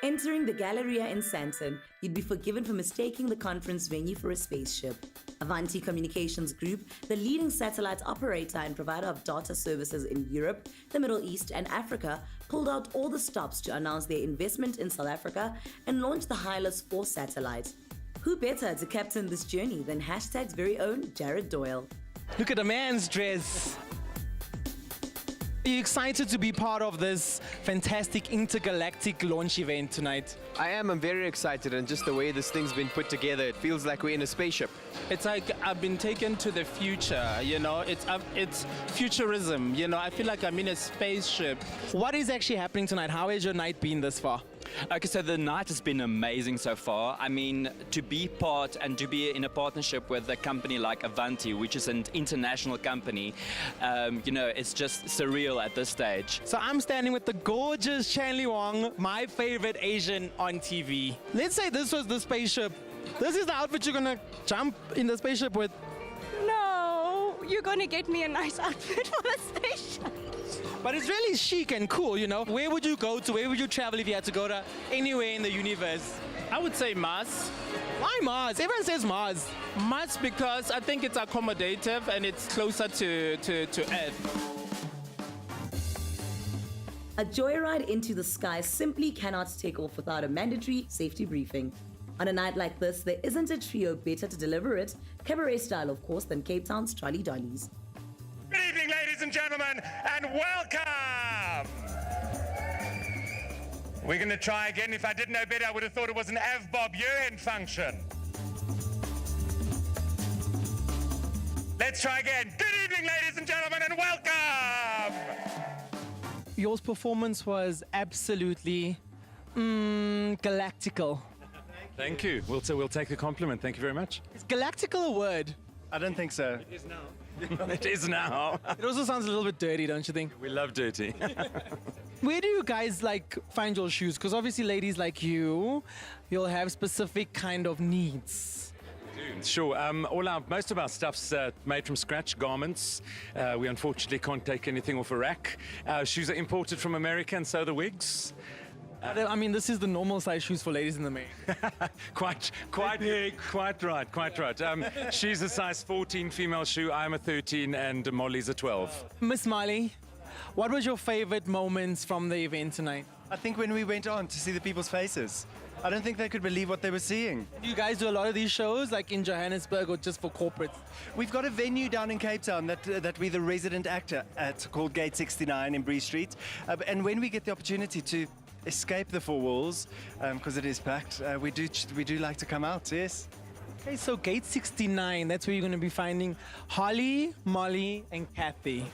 Entering the Galleria in Santon, you'd be forgiven for mistaking the conference venue for a spaceship. Avanti Communications Group, the leading satellite operator and provider of data services in Europe, the Middle East, and Africa, pulled out all the stops to announce their investment in South Africa and launch the Hylas 4 satellite. Who better to captain this journey than hashtag's very own Jared Doyle? Look at the man's dress. Are you excited to be part of this fantastic intergalactic launch event tonight? I am. I'm very excited, and just the way this thing's been put together, it feels like we're in a spaceship. It's like I've been taken to the future, it's futurism, I feel like I'm in a spaceship. What is actually happening tonight? How has your night been thus far? Okay, so the night has been amazing so far. I mean, to be part and to be in a partnership with a company like Avanti, which is an international company, it's just surreal at this stage. So I'm standing with the gorgeous Chanley Wong, my favorite Asian on TV. Let's say this was the spaceship. This is the outfit you're gonna jump in the spaceship with. No, you're gonna get me a nice outfit for the spaceship. But it's really chic and cool, Where would you go to? Where would you travel if you had to go to anywhere in the universe? I would say Mars. Why Mars? Everyone says Mars. Mars because I think it's accommodative and it's closer to Earth. A joyride into the sky simply cannot take off without a mandatory safety briefing. On a night like this, there isn't a trio better to deliver it, cabaret style of course, than Cape Town's Charlie Dollies. Good evening, ladies and gentlemen, and welcome! We're going to try again. If I didn't know better, I would have thought it was an AvBob year-end function. Let's try again. Good evening, ladies and gentlemen, and welcome! Your performance was absolutely galactical. Thank you. We'll take the compliment. Thank you very much. Is galactical a word? I don't think so. It is now. It is now. It also sounds a little bit dirty, don't you think? We love dirty. Where do you guys find your shoes? Because obviously ladies like you'll have specific kind of needs. Sure. Most of our stuff's made from scratch garments. We unfortunately can't take anything off a rack. Our shoes are imported from America, and so are the wigs. I mean, this is the normal size shoes for ladies in the main. Quite right. She's a size 14 female shoe. I'm a 13, and Molly's a 12. Miss Molly, what was your favorite moments from the event tonight? I think when we went on to see the people's faces, I don't think they could believe what they were seeing. Do you guys do a lot of these shows, like in Johannesburg or just for corporates? We've got a venue down in Cape Town that we're the resident actor at, called Gate 69 in Bree Street. And when we get the opportunity to escape the four walls, because it is packed, we do like to come out, yes. Okay, so Gate 69, that's where you're going to be finding Holly, Molly, and Kathy.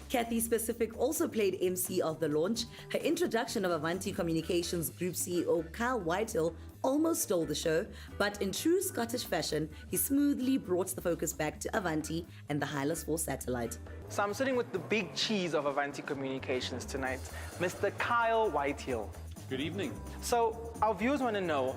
Kathy Specific also played MC of the launch. Her introduction of Avanti Communications Group CEO Kyle Whitehill almost stole the show, but in true Scottish fashion, he smoothly brought the focus back to Avanti and the Hylas 4 satellite. So I'm sitting with the big cheese of Avanti Communications tonight, Mr. Kyle Whitehill. Good evening. So our viewers want to know,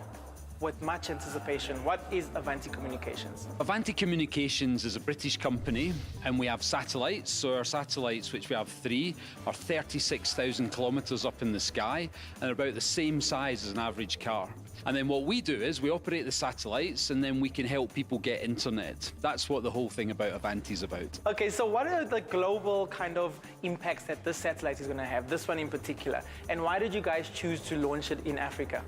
with much anticipation, what is Avanti Communications? Avanti Communications is a British company, and we have satellites. So our satellites, which we have 3, are 36,000 kilometres up in the sky and about the same size as an average car. And then what we do is we operate the satellites, and then we can help people get internet. That's what the whole thing about Avanti is about. Okay, so what are the global kind of impacts that this satellite is going to have, this one in particular? And why did you guys choose to launch it in Africa?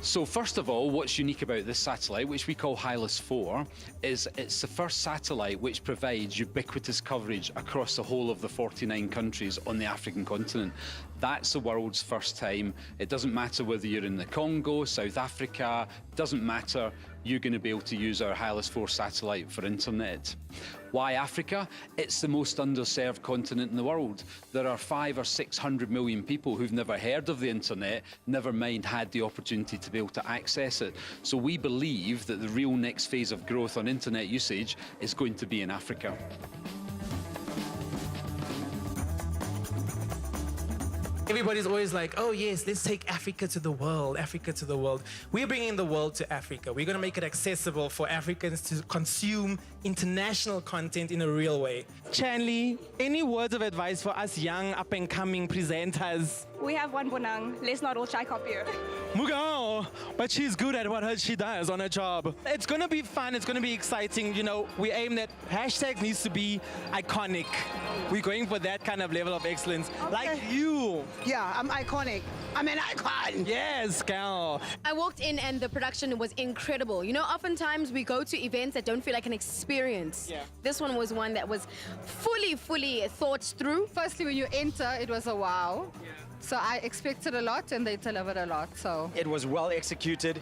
So first of all, what's unique about this satellite, which we call Hylas 4, is it's the first satellite which provides ubiquitous coverage across the whole of the 49 countries on the African continent. That's the world's first time. It doesn't matter whether you're in the Congo, South Africa, doesn't matter. You're going to be able to use our Hylas 4 satellite for internet. Why Africa? It's the most underserved continent in the world. There are 500 or 600 million people who've never heard of the internet, never mind had the opportunity to be able to access it. So we believe that the real next phase of growth on internet usage is going to be in Africa. Everybody's always like, oh yes, let's take Africa to the world, Africa to the world. We're bringing the world to Africa. We're going to make it accessible for Africans to consume international content in a real way. Chanley, any words of advice for us young up-and-coming presenters? We have one Bonang. Let's not all try copy her. Mugao, but she's good at what she does on her job. It's gonna be fun, it's gonna be exciting. You know, we aim that hashtag needs to be iconic. We're going for that kind of level of excellence. Like you. Yeah, I'm iconic. I'm an icon. Yes, gal. I walked in and the production was incredible. You know, oftentimes we go to events that don't feel like an experience. Yeah. This one was one that was fully thought through. Firstly, when you enter, it was a wow. Yeah. So I expected a lot and they delivered a lot. So it was well executed,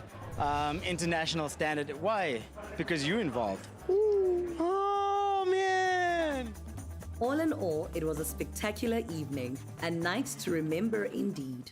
international standard. Why? Because you're involved. Ooh. Oh, man. All in all, it was a spectacular evening, a night to remember indeed.